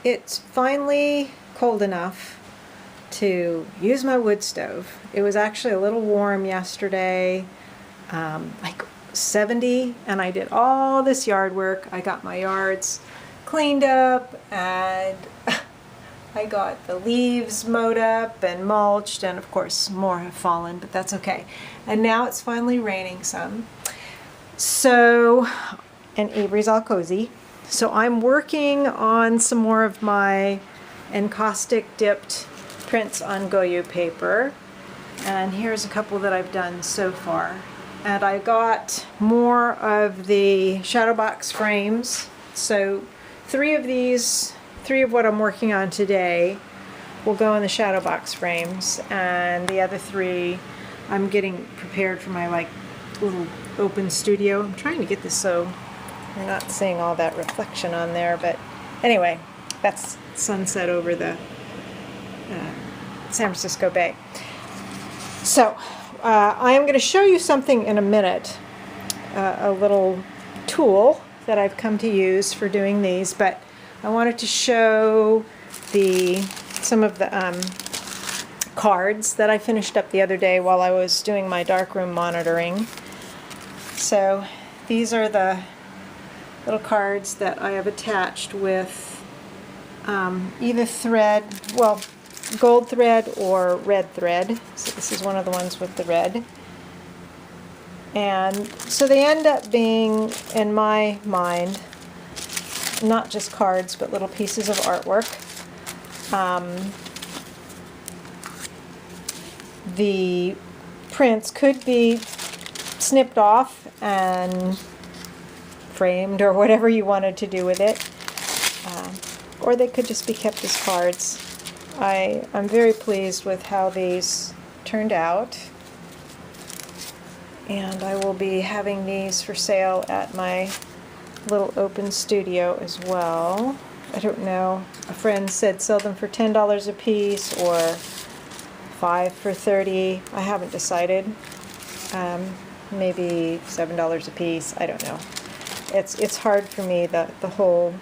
It's finally cold enough to use my wood stove. It was actually a little warm yesterday, like 70, and I did all this yard work. I got my yards cleaned up, and I got the leaves mowed up and mulched, and of course more have fallen, but that's okay. And now it's finally raining some. So, and Avery's all cozy. So I'm working on some more of my encaustic dipped prints on Goyu paper. And here's a couple that I've done so far. And I got more of the shadow box frames. So three of what I'm working on today will go in the shadow box frames, and the other three I'm getting prepared for my like little open studio. I'm trying to get this so you're not seeing all that reflection on there, but anyway, that's sunset over the San Francisco Bay. So I am going to show you something in a minute, a little tool that I've come to use for doing these, but I wanted to show some of the cards that I finished up the other day while I was doing my darkroom monitoring. So these are the little cards that I have attached with either thread, well, gold thread or red thread. So this is one of the ones with the red. And so they end up being, in my mind, not just cards, but little pieces of artwork. The prints could be snipped off and framed or whatever you wanted to do with it, or they could just be kept as cards. I'm very pleased with how these turned out, and I will be having these for sale at my little open studio as well. I don't know, a friend said sell them for $10 a piece or 5 for $30. I haven't decided. Maybe $7 a piece. I don't know. It's hard for me. The whole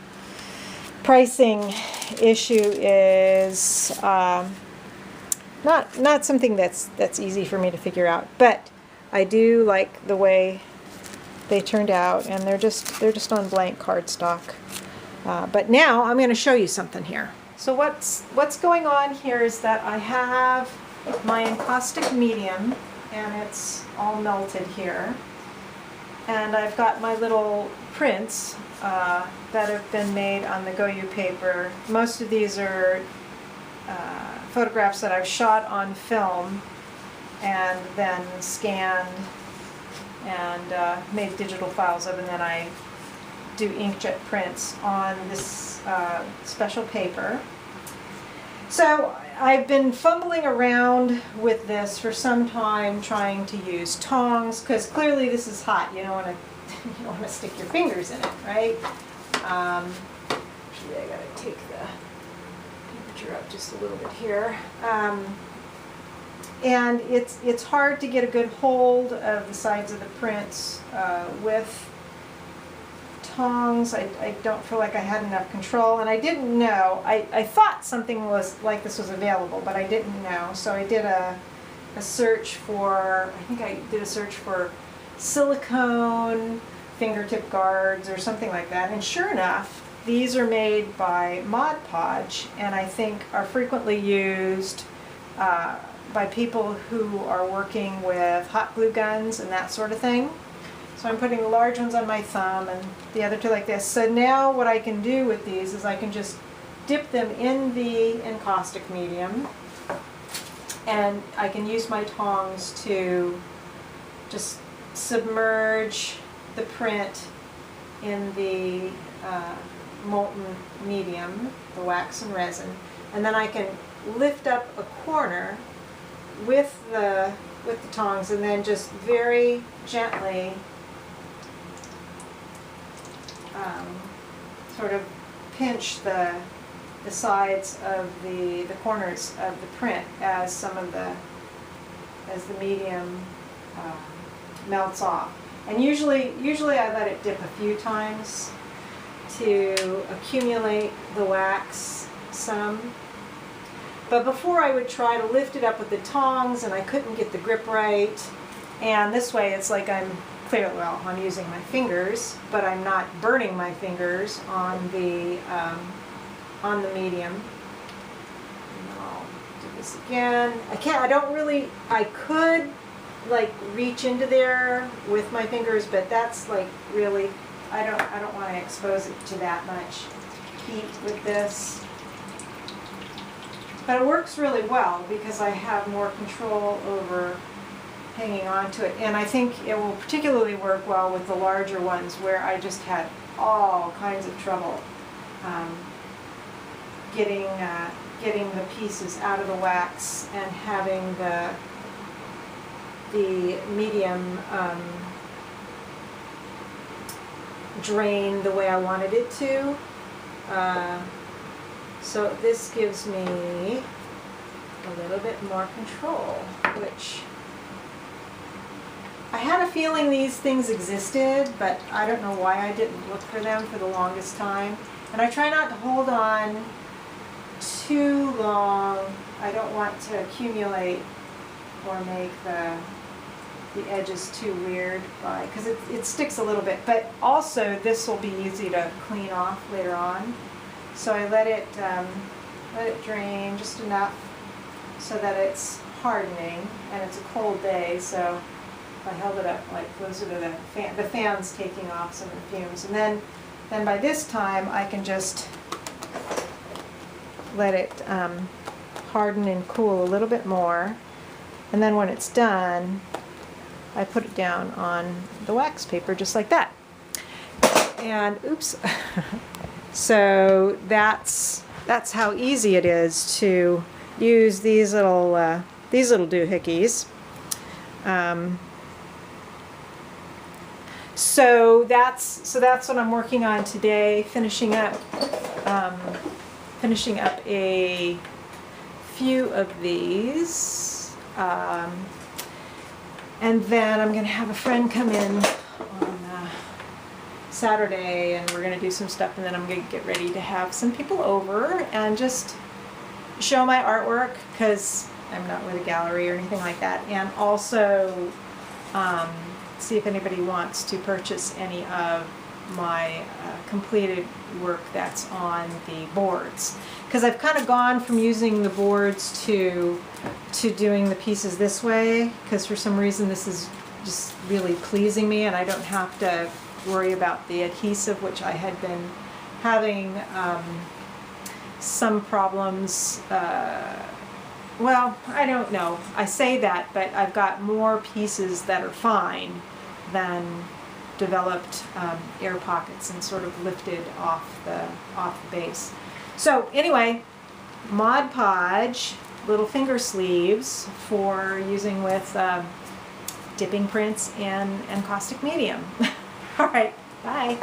pricing issue is not something that's easy for me to figure out. But I do like the way they turned out, and they're just on blank cardstock. But now I'm going to show you something here. So what's going on here is that I have my encaustic medium, and it's all melted here. And I've got my little prints that have been made on the Goyu paper. Most of these are photographs that I've shot on film and then scanned and made digital files of, and then I do inkjet prints on this special paper. So I've been fumbling around with this for some time, trying to use tongs, because clearly this is hot. You don't want to stick your fingers in it, right? Actually, I gotta take the temperature up just a little bit here. And it's hard to get a good hold of the sides of the prints with tongs. I don't feel like I had enough control, and I didn't know. I thought something was like this was available, but I didn't know. So I did a search for, I think I did a search for silicone fingertip guards or something like that, and sure enough, these are made by Mod Podge, and I think are frequently used by people who are working with hot glue guns and that sort of thing. So I'm putting the large ones on my thumb and the other two like this. So now what I can do with these is I can just dip them in the encaustic medium, and I can use my tongs to just submerge the print in the molten medium, the wax and resin, and then I can lift up a corner with the tongs and then just very gently sort of pinch the sides of the corners of the print as the medium melts off. And usually I let it dip a few times, to accumulate the wax some. But before I would try to lift it up with the tongs and I couldn't get the grip right. And this way it's like I'm I'm using my fingers, but I'm not burning my fingers on the medium. And I'll do this again. I could like reach into there with my fingers, but that's like really, I don't want to expose it to that much heat with this. But it works really well because I have more control over hanging on to it. And I think it will particularly work well with the larger ones where I just had all kinds of trouble getting the pieces out of the wax and having the medium drain the way I wanted it to. So this gives me a little bit more control, which I had a feeling these things existed, but I don't know why I didn't look for them for the longest time. And I try not to hold on too long. I don't want to accumulate or make the edges too weird because it sticks a little bit. But also this will be easy to clean off later on. So I let it drain just enough so that it's hardening, and it's a cold day, so if I held it up like closer to the fan's taking off some of the fumes. And then by this time I can just let it harden and cool a little bit more. And then when it's done, I put it down on the wax paper just like that. And oops. So that's how easy it is to use these little doohickeys. So that's what I'm working on today, finishing up a few of these, and then I'm going to have a friend come in on Saturday, and we're going to do some stuff, and then I'm going to get ready to have some people over and just show my artwork, because I'm not with a gallery or anything like that, and also see if anybody wants to purchase any of my completed work that's on the boards. Because I've kind of gone from using the boards to doing the pieces this way, because for some reason this is just really pleasing me and I don't have to worry about the adhesive, which I had been having some problems. Well, I don't know. I say that, but I've got more pieces that are fine than developed air pockets and sort of lifted off the base. So anyway, Mod Podge little finger sleeves for using with dipping prints and encaustic medium. All right, bye.